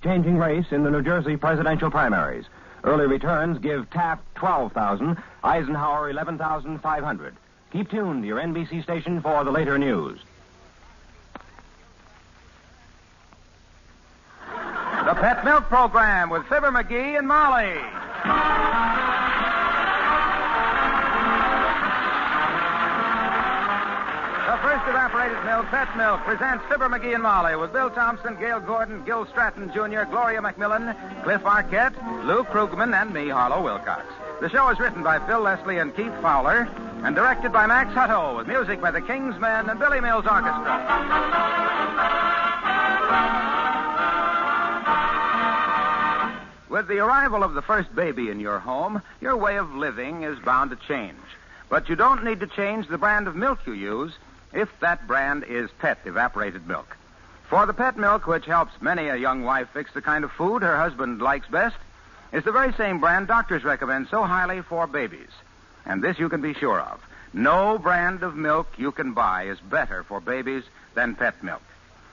changing race in the New Jersey presidential primaries. Early returns give Taft 12,000, Eisenhower 11,500. Keep tuned to your NBC station for the later news. The Pet Milk Program with Fibber, McGee, and Molly. The first evaporated milk, Pet Milk, presents Fibber, McGee, and Molly with Bill Thompson, Gail Gordon, Gil Stratton Jr., Gloria McMillan, Cliff Arquette, Lou Krugman, and me, Harlow Wilcox. The show is written by Phil Leslie and Keith Fowler and directed by Max Hutto with music by the King's Men and Billy Mills Orchestra. With the arrival of the first baby in your home, your way of living is bound to change. But you don't need to change the brand of milk you use if that brand is Pet Evaporated Milk. For the Pet Milk, which helps many a young wife fix the kind of food her husband likes best, is the very same brand doctors recommend so highly for babies. And this you can be sure of. No brand of milk you can buy is better for babies than Pet Milk.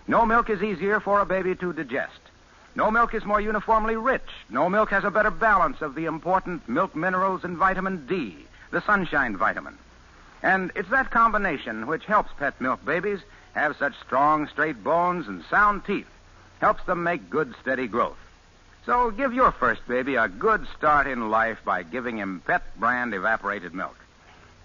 No milk is easier for a baby to digest. No milk is more uniformly rich. No milk has a better balance of the important milk minerals and vitamin D, the sunshine vitamin. And it's that combination which helps Pet Milk babies have such strong, straight bones and sound teeth. Helps them make good, steady growth. So give your first baby a good start in life by giving him Pet brand evaporated milk.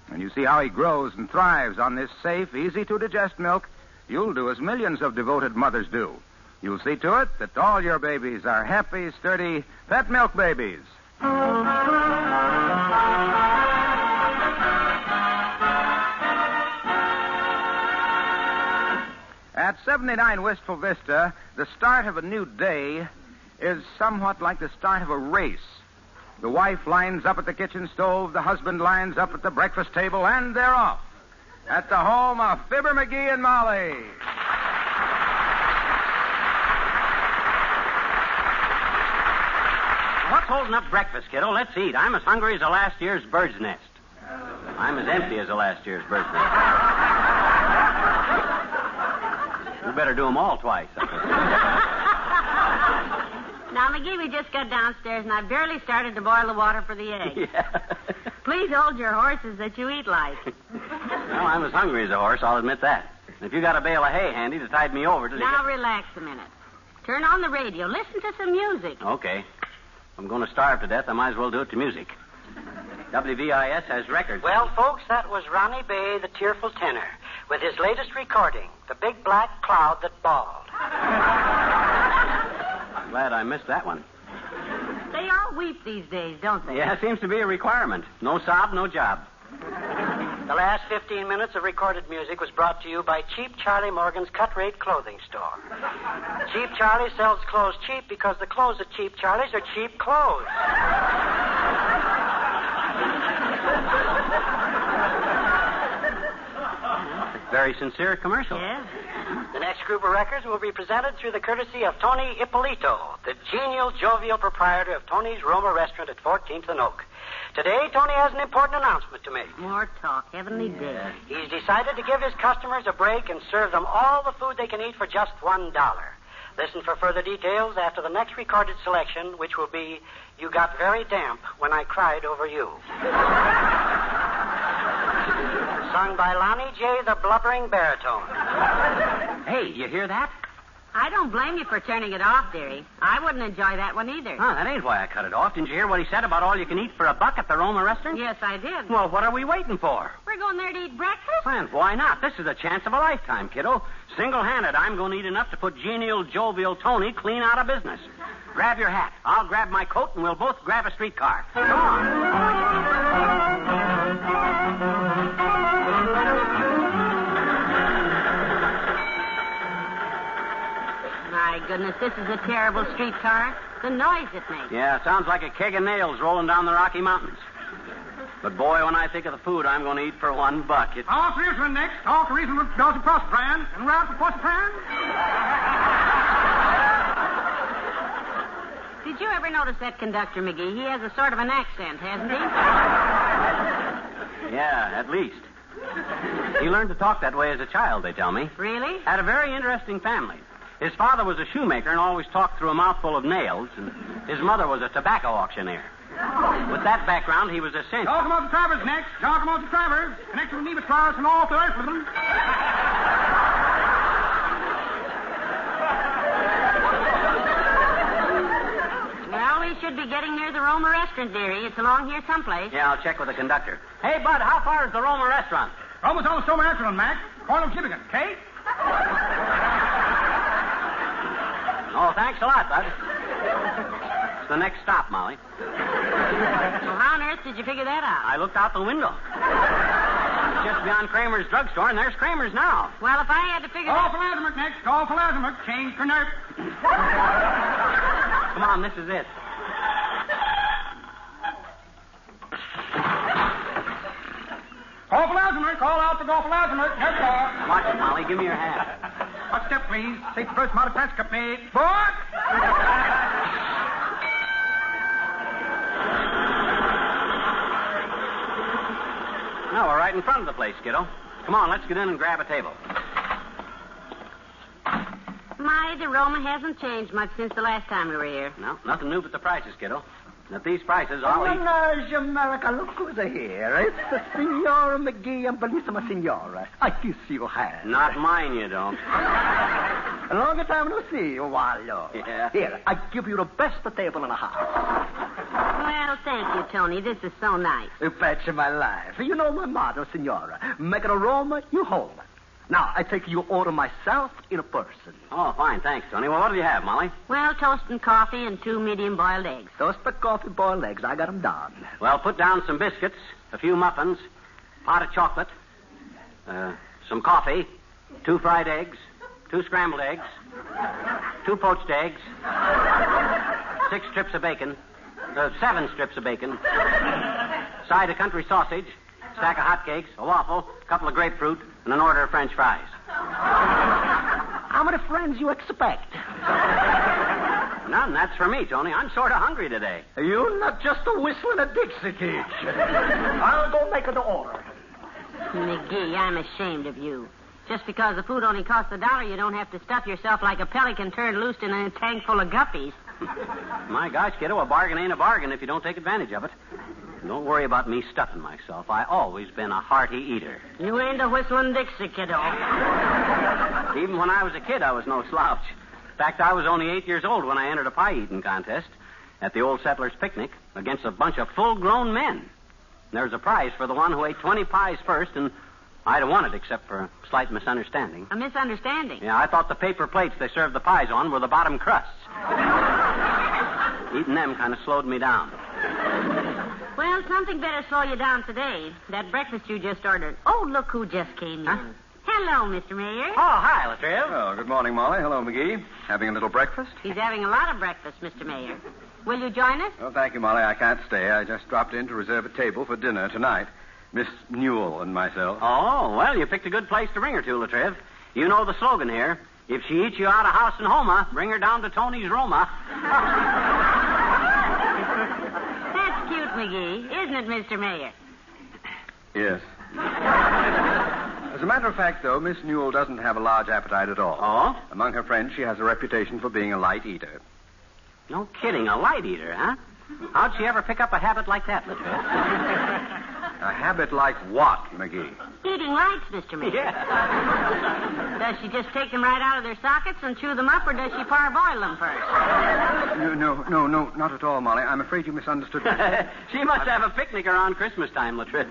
When you see how he grows and thrives on this safe, easy-to-digest milk, you'll do as millions of devoted mothers do. You'll see to it that all your babies are happy, sturdy Pet Milk babies. At 79 Wistful Vista, the start of a new day is somewhat like the start of a race. The wife lines up at the kitchen stove, the husband lines up at the breakfast table, and they're off. At the home of Fibber, McGee, and Molly. What's holding up breakfast, kiddo? Let's eat. I'm as hungry as a last year's bird's nest. I'm as empty as a last year's bird's nest. You better do them all twice. Now, McGee, we just got downstairs, and I barely started to boil the water for the eggs. Yeah. Please hold your horses that you eat like. Well, I'm as hungry as a horse, I'll admit that. If you got a bale of hay handy to tide me over to the... Now, relax a minute. Turn on the radio. Listen to some music. Okay. I'm going to starve to death. I might as well do it to music. WVIS has records. Well, folks, that was Ronnie Bay, the tearful tenor, with his latest recording, The Big Black Cloud That Balled. Glad I missed that one. They all weep these days, don't they? Yeah, seems to be a requirement. No sob, no job. The last 15 minutes of recorded music was brought to you by Cheap Charlie Morgan's cut-rate clothing store. Cheap Charlie sells clothes cheap because the clothes at Cheap Charlie's are cheap clothes. Very sincere commercial. Yeah. The next group of records will be presented through the courtesy of Tony Ippolito, the genial, jovial proprietor of Tony's Roma Restaurant at 14th and Oak. Today, Tony has an important announcement to make. More talk. Heavenly day. He's decided to give his customers a break and serve them all the food they can eat for just $1. Listen for further details after the next recorded selection, which will be You Got Very Damp When I Cried Over You. Sung by Lonnie J., the blubbering baritone. Hey, you hear that? I don't blame you for turning it off, dearie. I wouldn't enjoy that one either. Oh, that ain't why I cut it off. Didn't you hear what he said about all you can eat for $1 at the Roma Restaurant? Yes, I did. Well, what are we waiting for? We're going there to eat breakfast? And why not? This is a chance of a lifetime, kiddo. Single-handed, I'm going to eat enough to put genial, jovial Tony clean out of business. Grab your hat. I'll grab my coat, and we'll both grab a streetcar. Come on. My goodness, this is a terrible streetcar. The noise it makes. Yeah, sounds like a keg of nails rolling down the Rocky Mountains. But, boy, when I think of the food I'm going to eat for $1, it's... All policemen next. All policemen with Belgian Prospran. And round for Prospran. Did you ever notice that conductor, McGee? He has a sort of an accent, hasn't he? Yeah, at least. He learned to talk that way as a child, they tell me. Really? Had a very interesting family. His father was a shoemaker and always talked through a mouthful of nails, and his mother was a tobacco auctioneer. With that background, he was a cinch. Locomotive Travers next. Locomotive Travers. Connected with Nevis Flowers and all to Earth. Well, we should be getting near the Roma restaurant, dearie. It's along here someplace. Yeah, I'll check with the conductor. Hey, Bud, how far is the Roma restaurant? Almost on the Roma restaurant, Mac. Corner of Shippigan. Kate? Oh, thanks a lot, Bud. It's the next stop, Molly. Well, how on earth did you figure that out? I looked out the window. It's just beyond Kramer's drugstore, and there's Kramer's now. Well, if I had to figure Call that... for Lazimak next. Call for Lazimak. Change for nerve. Come on, this is it. Call for Lazimak. Call out for Call for Lazimak. Next car. Watch it, Molly. Give me your hat. Hot step, please. Take the first amount of press cup made. Forward. No, we're right in front of the place, kiddo. Come on, let's get in and grab a table. My, the Roma hasn't changed much since the last time we were here. No, nothing new but the prices, kiddo. And at these prices, I'll eat... Menage America, look who's here. It's the Signora McGee and Bellissima Signora. I kiss your hand. Not mine, you don't. A long time no see, Wallo. Yeah. Here, I give you the best table in the house. Well, thank you, Tony. This is so nice. You betcha my life. You know my motto, Signora. Make it a Roma, you hold it. Now, I take your order myself in a person. Oh, fine. Thanks, Tony. Well, what do you have, Molly? Well, toast and coffee and 2 medium-boiled eggs. Toast the coffee, boiled eggs. I got 'em done. Well, put down some biscuits, a few muffins, pot of chocolate, some coffee, 2 fried eggs, 2 scrambled eggs, 2 poached eggs, 6 strips of bacon, 7 strips of bacon, side of country sausage, stack of hotcakes, a waffle, a couple of grapefruit, and an order of French fries. How many friends you expect? None. That's for me, Tony. I'm sort of hungry today. You're not just a whistling a Dixie cage. I'll go make the order. McGee, I'm ashamed of you. Just because the food only costs $1, you don't have to stuff yourself like a pelican turned loose in a tank full of guppies. My gosh, kiddo, a bargain ain't a bargain if you don't take advantage of it. Don't worry about me stuffing myself. I always been a hearty eater. You ain't a whistling Dixie, kiddo. Even when I was a kid, I was no slouch. In fact, I was only 8 years old when I entered a pie-eating contest at the Old Settlers' Picnic against a bunch of full-grown men. There was a prize for the one who ate 20 pies first, and I'd have won it except for a slight misunderstanding. A misunderstanding? Yeah, I thought the paper plates they served the pies on were the bottom crusts. Eating them kind of slowed me down. Well, something better slow you down today. That breakfast you just ordered. Oh, look who just came in. Huh? Hello, Mr. Mayor. Oh, hi, Latriv. Oh, good morning, Molly. Hello, McGee. Having a little breakfast? He's having a lot of breakfast, Mr. Mayor. Will you join us? Oh, thank you, Molly. I can't stay. I just dropped in to reserve a table for dinner tonight. Miss Newell and myself. Oh, well, you picked a good place to bring her to, Latriv. You know the slogan here. If she eats you out of house and homa, bring her down to Tony's Roma. That's cute, McGee. Isn't it, Mr. Mayor? Yes. As a matter of fact, though, Miss Newell doesn't have a large appetite at all. Oh? Among her friends, she has a reputation for being a light eater. No kidding, a light eater, huh? How'd she ever pick up a habit like that, Latriv? A habit like what, McGee? Eating lights, Mr. Mayor. Yeah. Does she just take them right out of their sockets and chew them up, or does she parboil them first? No, not at all, Molly. I'm afraid you misunderstood me. She must have a picnic around Christmas time, Latriv.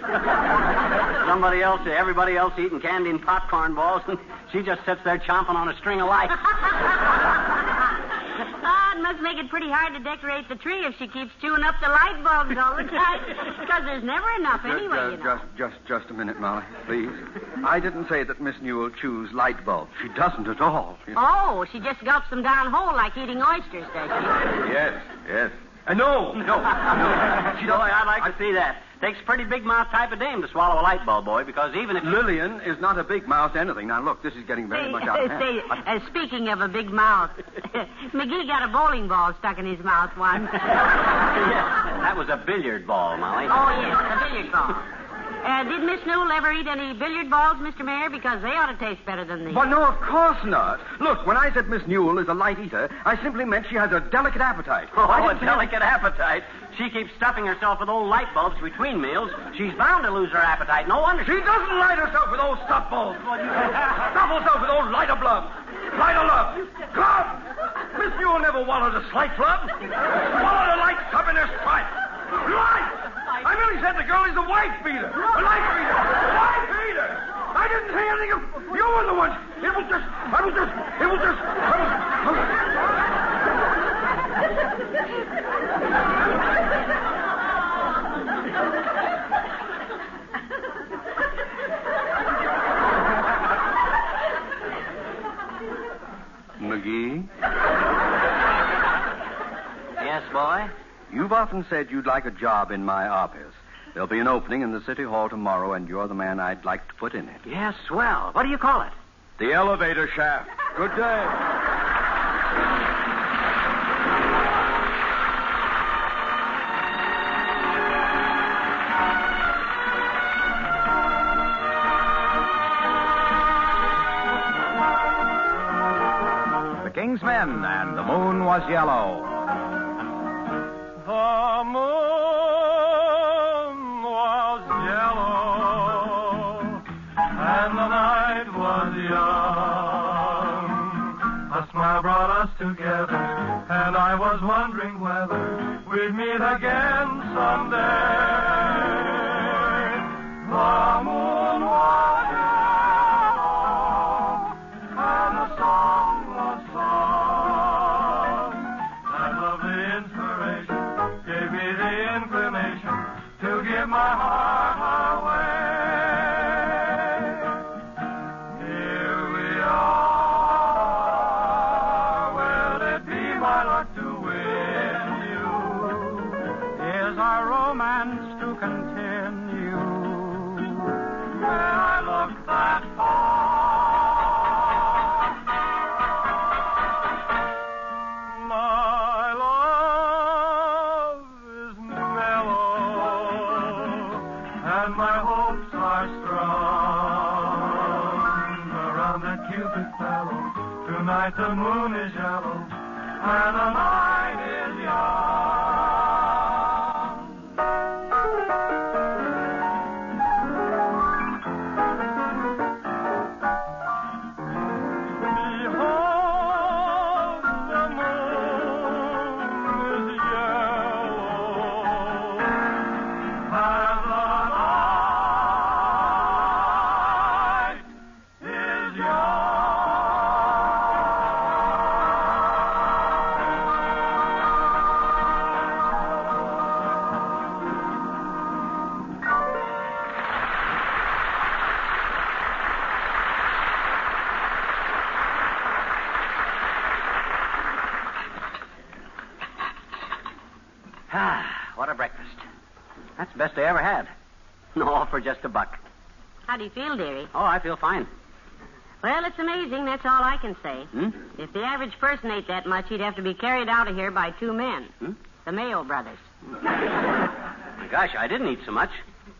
Everybody else eating candy and popcorn balls, and she just sits there chomping on a string of lights. It must make it pretty hard to decorate the tree if she keeps chewing up the light bulbs all the time. Because there's never enough anyway, you know. Just a minute, Molly, please. I didn't say that Miss Newell chews light bulbs. She doesn't at all. Oh, she just gulps them down whole like eating oysters, does she? Yes. No. Boy, I'd like to see that. Takes a pretty big-mouth type of dame to swallow a light bulb, boy, because even if... Lillian is not a big-mouthed anything. Now, look, this is getting very much out of hand. Speaking of a big mouth, McGee got a bowling ball stuck in his mouth once. Yeah, that was a billiard ball, Molly. Oh, yes, a billiard ball. Did Miss Newell ever eat any billiard balls, Mr. Mayor? Because they ought to taste better than these. But no, of course not. Look, when I said Miss Newell is a light eater, I simply meant she has a delicate appetite. Oh, a delicate appetite. She keeps stuffing herself with old light bulbs between meals. She's bound to lose her appetite. No wonder. She doesn't light herself with old stuff bulbs. Stuff herself with old lighter blubs. Lighter love. Club! Miss Newell never wallowed a slight flub. Swallowed a light cup in her stripe. Light! I merely said the girl is a wife beater. A light beater. A wife beater! I didn't say anything of... You were the one. It was just... McGee? Yes, boy? You've often said you'd like a job in my office. There'll be an opening in the City Hall tomorrow, and you're the man I'd like to put in it. Yes, swell. What do you call it? The elevator shaft. Good day. The King's Men and the Moon Was Yellow. The moon was yellow, and the night was young. A smile brought us together, and I was wondering whether we'd meet again someday. The moon was yellow, and the song was sung. That lovely inspiration gave me the inclination to give my heart away. Here we are. Will it be my luck to win you? Is our romance to continue? May I look that far? My love is mellow, and my hopes are strong. Around that Cupid fellow, tonight the moon is yellow, and the night is young. Behold, the moon is yellow, and the night is young. What a breakfast. That's the best I ever had. No, for just $1. How do you feel, dearie? Oh, I feel fine. Well, it's amazing. That's all I can say. Hmm? If the average person ate that much, he'd have to be carried out of here by 2 men. The Mayo brothers. My gosh, I didn't eat so much.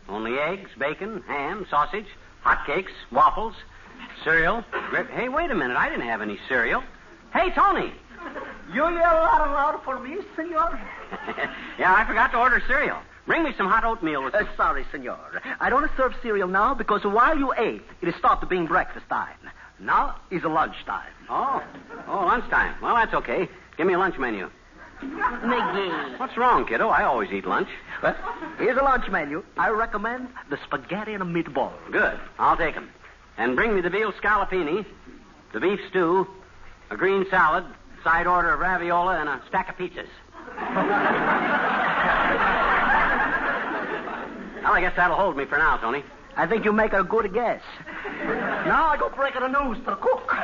Only eggs, bacon, ham, sausage, hotcakes, waffles, cereal. Hey, wait a minute. I didn't have any cereal. Hey, Tony. You yell out loud for me, senor? Yeah, I forgot to order cereal. Bring me some hot oatmeal with some... Sorry, senor. I don't serve cereal now because while you ate, it stopped being breakfast time. Now is lunch time. Oh, lunchtime. Well, that's okay. Give me a lunch menu. McGee. What's wrong, kiddo? I always eat lunch. Well, here's a lunch menu. I recommend the spaghetti and a meatball. Good. I'll take 'em. And bring me the veal scallopini, the beef stew, a green salad, side order of raviola, and a stack of pizzas. Well, I guess that'll hold me for now, Tony. I think you make a good guess. Now I go breaking the news to the cook.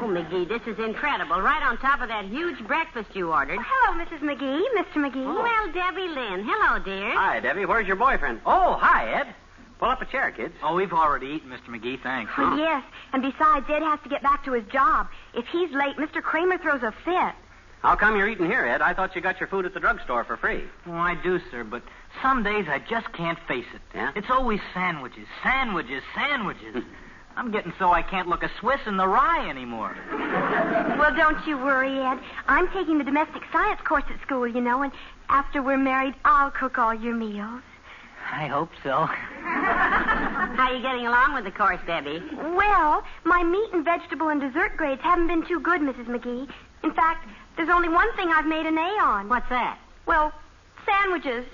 Oh, McGee, this is incredible. Right on top of that huge breakfast you ordered. Hello, Mrs. McGee. Mr. McGee. Oh. Well, Debbie Lynn. Hello, dear. Hi, Debbie. Where's your boyfriend? Oh, hi, Ed. Pull up a chair, kids. Oh, we've already eaten, Mr. McGee, thanks. Oh, yes. And besides, Ed has to get back to his job. If he's late, Mr. Kramer throws a fit. How come you're eating here, Ed? I thought you got your food at the drugstore for free. Oh, I do, sir, but some days I just can't face it. Yeah? It's always sandwiches, sandwiches, sandwiches. I'm getting so I can't look a Swiss in the rye anymore. Well, don't you worry, Ed. I'm taking the domestic science course at school, you know, and after we're married, I'll cook all your meals. I hope so. How are you getting along with the course, Debbie? Well, my meat and vegetable and dessert grades haven't been too good, Mrs. McGee. In fact, there's only one thing I've made an A on. What's that? Well, sandwiches.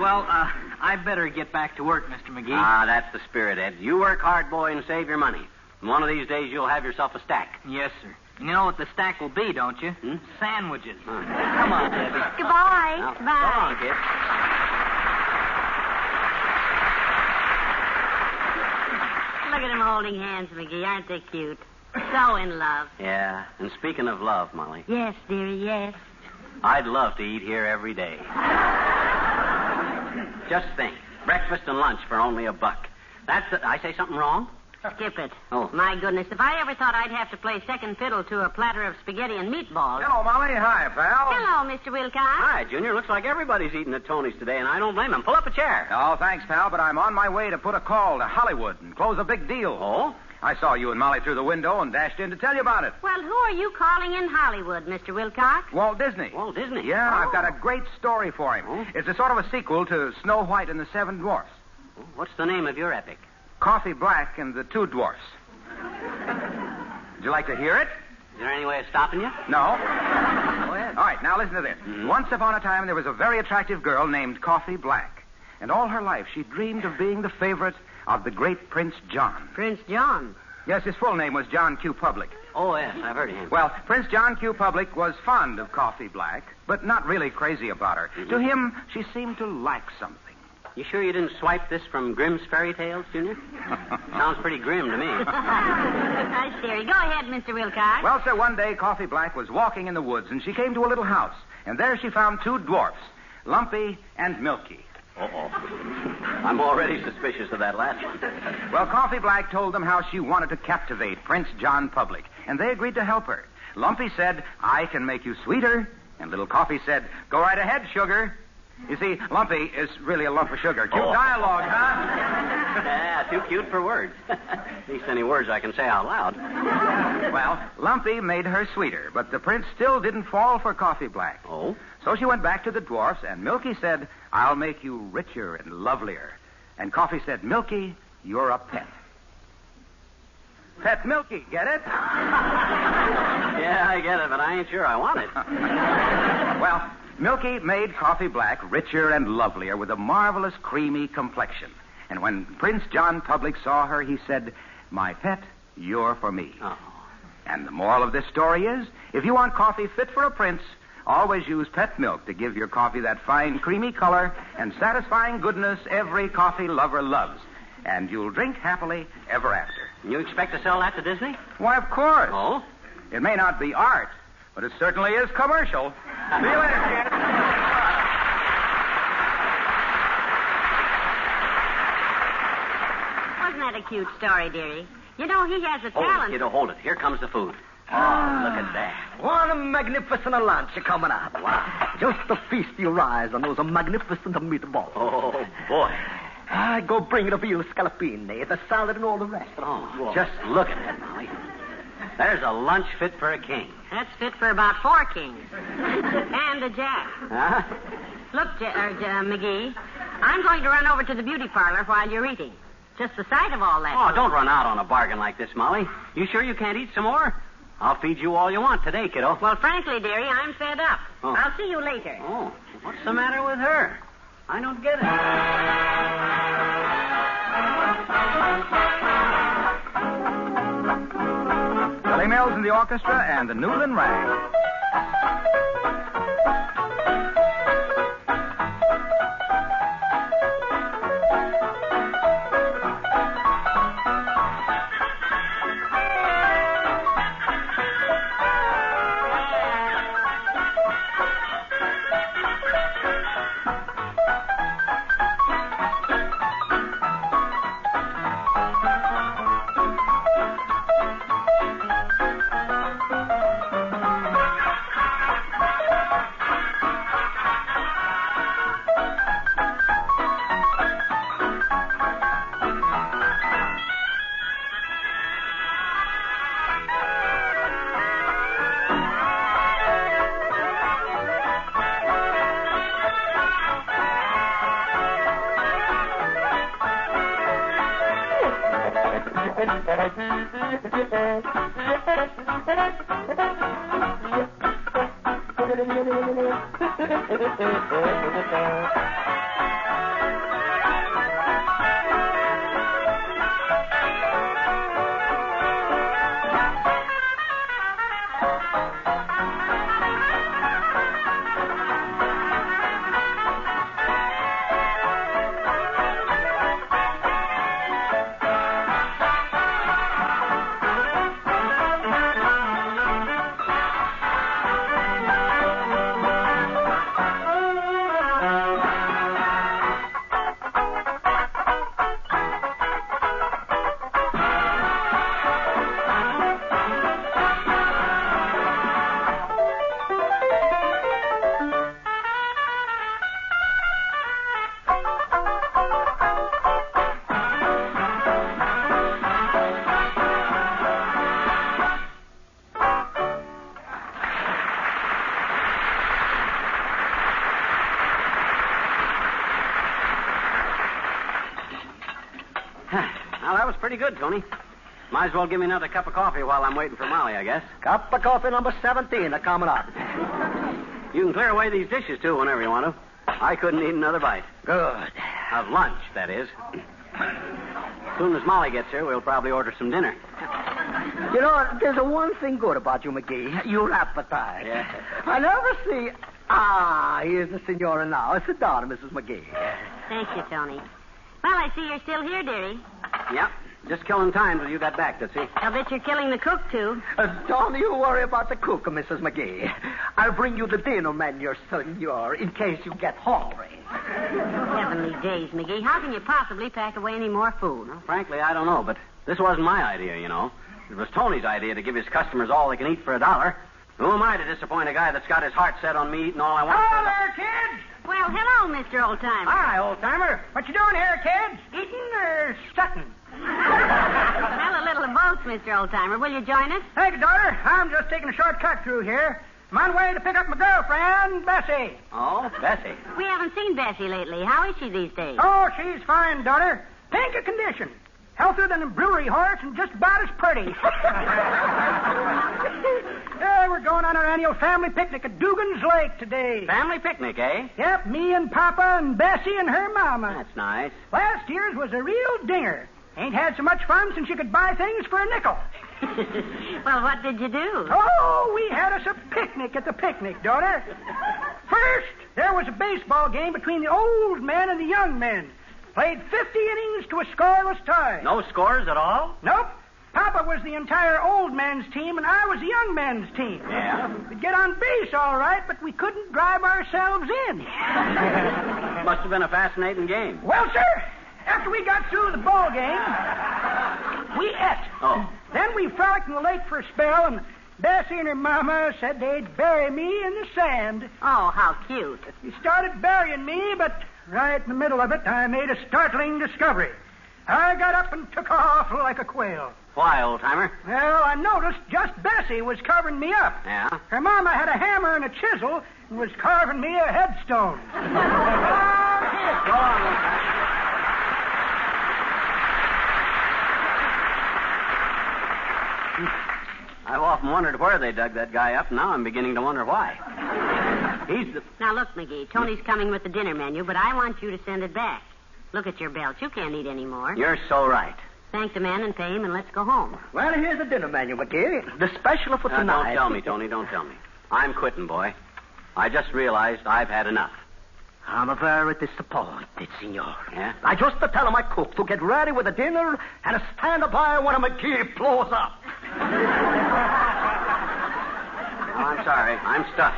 Well, I better get back to work, Mr. McGee. Ah, that's the spirit, Ed. You work hard, boy, and save your money. And one of these days you'll have yourself a stack. Yes, sir. You know what the stack will be, don't you? Sandwiches. Oh. Come on, Debbie. Goodbye. Now, Bye. So long, kid. Look at them holding hands, McGee. Aren't they cute? So in love. Yeah, and speaking of love, Molly, Yes, dearie, yes. I'd love to eat here every day. Just think, breakfast and lunch for only $1. I say something wrong? Skip it. Oh. My goodness, if I ever thought I'd have to play second fiddle to a platter of spaghetti and meatballs. Hello, Molly. Hi, pal. Hello, Mr. Wilcox. Hi, Junior. Looks like everybody's eating at Tony's today, and I don't blame him. Pull up a chair. Oh, thanks, pal, but I'm on my way to put a call to Hollywood and close a big deal. Oh? I saw you and Molly through the window and dashed in to tell you about it. Well, who are you calling in Hollywood, Mr. Wilcox? Walt Disney. Walt Disney? Yeah, Oh. I've got a great story for him. Oh. It's a sort of a sequel to Snow White and the Seven Dwarfs. What's the name of your epic? Coffee Black and the Two Dwarfs. Would you like to hear it? Is there any way of stopping you? No. Go ahead. All right, now listen to this. Mhm. Once upon a time, there was a very attractive girl named Coffee Black. And all her life, she dreamed of being the favorite of the great Prince John. Prince John. Yes, his full name was John Q. Public. Oh, yes, I've heard of him. Well, Prince John Q. Public was fond of Coffee Black, but not really crazy about her. Mhm. To him, she seemed to lack something. You sure you didn't swipe this from Grimm's Fairy Tales, Junior? Sounds pretty grim to me. Hi, dearie. Go ahead, Mr. Wilcox. Well, sir, one day Coffee Black was walking in the woods, and she came to a little house. And there she found two dwarfs, Lumpy and Milky. Uh-oh. I'm already suspicious of that last one. Well, Coffee Black told them how she wanted to captivate Prince John Public, and they agreed to help her. Lumpy said, "I can make you sweeter," and Little Coffee said, "Go right ahead, sugar." You see, Lumpy is really a lump of sugar. Cute dialogue, huh? Yeah, too cute for words. At least any words I can say out loud. Well, Lumpy made her sweeter, but the prince still didn't fall for Coffee Black. Oh? So she went back to the dwarfs, and Milky said, "I'll make you richer and lovelier." And Coffee said, "Milky, you're a pet." Pet Milky, get it? Yeah, I get it, but I ain't sure I want it. Well, Milky made Coffee Black richer and lovelier with a marvelous creamy complexion. And when Prince John Public saw her, he said, "My pet, you're for me." Oh. And the moral of this story is, if you want coffee fit for a prince, always use pet milk to give your coffee that fine, creamy color and satisfying goodness every coffee lover loves. And you'll drink happily ever after. You expect to sell that to Disney? Why, of course. Oh? It may not be art, but it certainly is commercial. See you later, kid. Wasn't that a cute story, dearie? You know, he has a Hold it, talent. kiddo, hold it. Here comes the food. Oh, look at that. What a magnificent lunch coming up. Wow. Just to feast your eyes on those magnificent meatballs. Oh, boy. I go bring the veal scallopine, the salad, and all the rest. Oh, just look at that, Molly. There's a lunch fit for a king. That's fit for about 4 kings. And a jack. Huh? Look, McGee, I'm going to run over to the beauty parlor while you're eating. Just the sight of all that. Oh, don't run out on a bargain like this, Molly. You sure you can't eat some more? I'll feed you all you want today, kiddo. Well, frankly, dearie, I'm fed up. Oh. I'll see you later. Oh, what's the matter with her? I don't get it. Billy Mills and the orchestra and the Newland Rag. Well, that was pretty good, Tony. Might as well give me another cup of coffee while I'm waiting for Molly, I guess. Cup of coffee number 17 coming up. You can clear away these dishes, too, whenever you want to. I couldn't eat another bite. Good. Of lunch, that is. As soon as Molly gets here, we'll probably order some dinner. You know, there's one thing good about you, McGee. Your appetite. Yeah. I never see... Ah, here's the senora now. Sit down, Mrs. McGee. Thank you, Tony. Well, I see you're still here, dearie. Yep. Just killing time till you got back, Tootsie. I'll bet you're killing the cook, too. Don't you worry about the cook, Mrs. McGee. I'll bring you the dinner menu, senor, in case you get hungry. Heavenly days, McGee. How can you possibly pack away any more food? Well, frankly, I don't know, but this wasn't my idea, you know. It was Tony's idea to give his customers all they can eat for $1. Who am I to disappoint a guy that's got his heart set on me eating all I want? Hello there, kids. Well, hello, Mr. Oldtimer. Hi, old-timer. What you doing here, kids? Eating or strutting? Well, a little of both, Mr. Oldtimer. Will you join us? Thank you, daughter. I'm just taking a short cut through here. I'm on way to pick up my girlfriend, Bessie. Oh, Bessie. We haven't seen Bessie lately. How is she these days? Oh, she's fine, daughter. Pink of condition. Healthier than a brewery horse and just about as pretty. We're going on our annual family picnic at Dugan's Lake today. Family picnic, eh? Yep, me and Papa and Bessie and her mama. That's nice. Last year's was a real dinger. Ain't had so much fun since you could buy things for a nickel. Well, what did you do? Oh, we had us a picnic at the picnic, daughter. First, there was a baseball game between the old men and the young men. Played 50 innings to a scoreless tie. No scores at all? Nope. Papa was the entire old men's team, and I was the young men's team. Yeah? We'd get on base all right, but we couldn't drive ourselves in. Must have been a fascinating game. Well, sir, after we got through the ball game, we ate. Oh. Then we frolicked in the lake for a spell, and Bessie and her mama said they'd bury me in the sand. Oh, how cute. They started burying me, but right in the middle of it, I made a startling discovery. I got up and took off like a quail. Why, old-timer? Well, I noticed just Bessie was covering me up. Yeah? Her mama had a hammer and a chisel and was carving me a headstone. Go on, old-timer. I've often wondered where they dug that guy up, and now I'm beginning to wonder why. He's the... Now, look, McGee, Tony's coming with the dinner menu, but I want you to send it back. Look at your belt. You can't eat any more. You're so right. Thank the man and pay him, and let's go home. Well, here's the dinner menu, McGee. The special for tonight. Don't tell me, Tony. Don't tell me. I'm quitting, boy. I just realized I've had enough. I'm very disappointed, senor. Yeah? I just tell my cook to get ready with the dinner and stand by when McGee blows up. Oh, I'm sorry. I'm stuffed.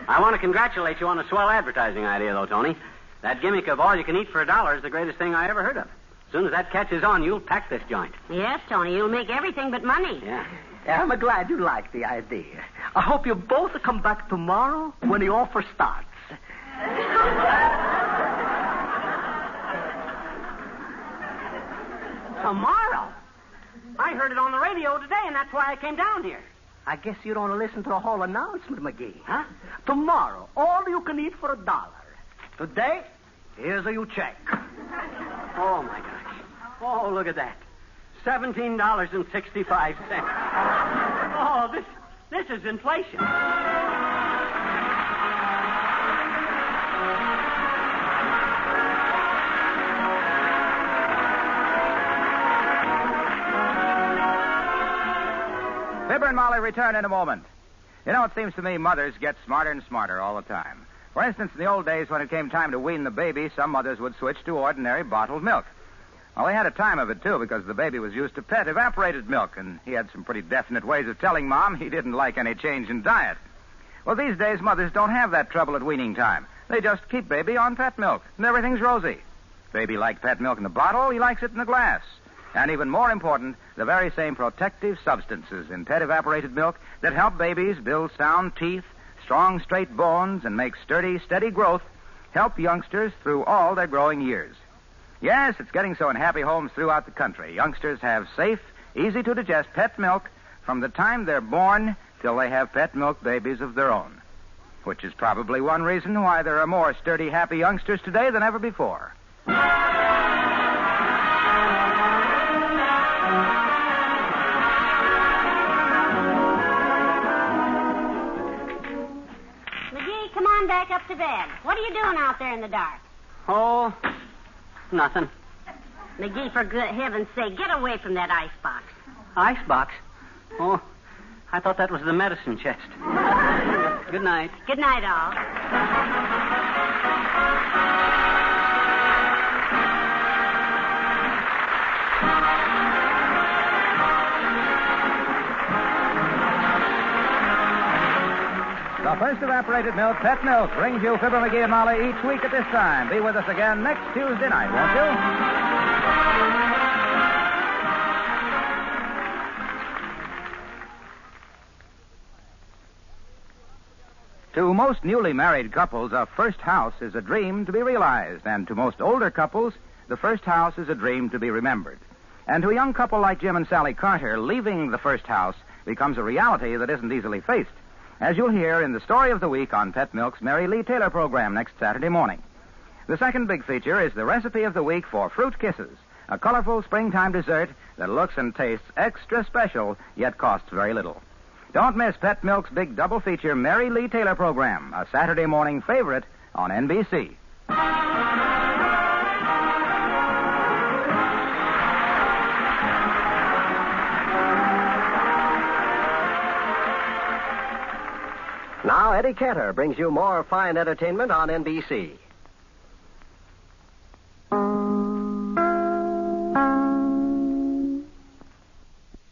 I want to congratulate you on a swell advertising idea, though, Tony. That gimmick of all you can eat for $1 is the greatest thing I ever heard of. As soon as that catches on, you'll pack this joint. Yes, Tony, you'll make everything but money. Yeah. I'm glad you like the idea. I hope you both come back tomorrow when the offer starts. Tomorrow? I heard it on the radio today, and that's why I came down here. I guess you don't listen to the whole announcement, McGee. Huh? Tomorrow, all you can eat for $1. Today, here's your check. Oh, my gosh. Oh, look at that. $17.65. Oh, Well, this is inflation. Fibber and Molly return in a moment. You know, it seems to me mothers get smarter and smarter all the time. For instance, in the old days when it came time to wean the baby, some mothers would switch to ordinary bottled milk. Well, they had a time of it, too, because the baby was used to pet evaporated milk, and he had some pretty definite ways of telling Mom he didn't like any change in diet. Well, these days, mothers don't have that trouble at weaning time. They just keep baby on pet milk, and everything's rosy. Baby liked pet milk in the bottle, he likes it in the glass. And even more important, the very same protective substances in pet evaporated milk that help babies build sound teeth, strong, straight bones, and make sturdy, steady growth help youngsters through all their growing years. Yes, it's getting so in happy homes throughout the country. Youngsters have safe, easy-to-digest pet milk from the time they're born till they have pet milk babies of their own, which is probably one reason why there are more sturdy, happy youngsters today than ever before. McGee, come on back up to bed. What are you doing out there in the dark? Oh, nothing. McGee, for good heaven's sake, get away from that icebox. Icebox? Oh, I thought that was the medicine chest. Good night. Good night, all. The first evaporated milk, Pet Milk, brings you Fibber, McGee, and Molly each week at this time. Be with us again next Tuesday night, won't you? To most newly married couples, a first house is a dream to be realized. And to most older couples, the first house is a dream to be remembered. And to a young couple like Jim and Sally Carter, leaving the first house becomes a reality that isn't easily faced, as you'll hear in the story of the week on Pet Milk's Mary Lee Taylor program next Saturday morning. The second big feature is the recipe of the week for Fruit Kisses, a colorful springtime dessert that looks and tastes extra special, yet costs very little. Don't miss Pet Milk's big double feature Mary Lee Taylor program, a Saturday morning favorite on NBC. Now, Eddie Cantor brings you more fine entertainment on NBC.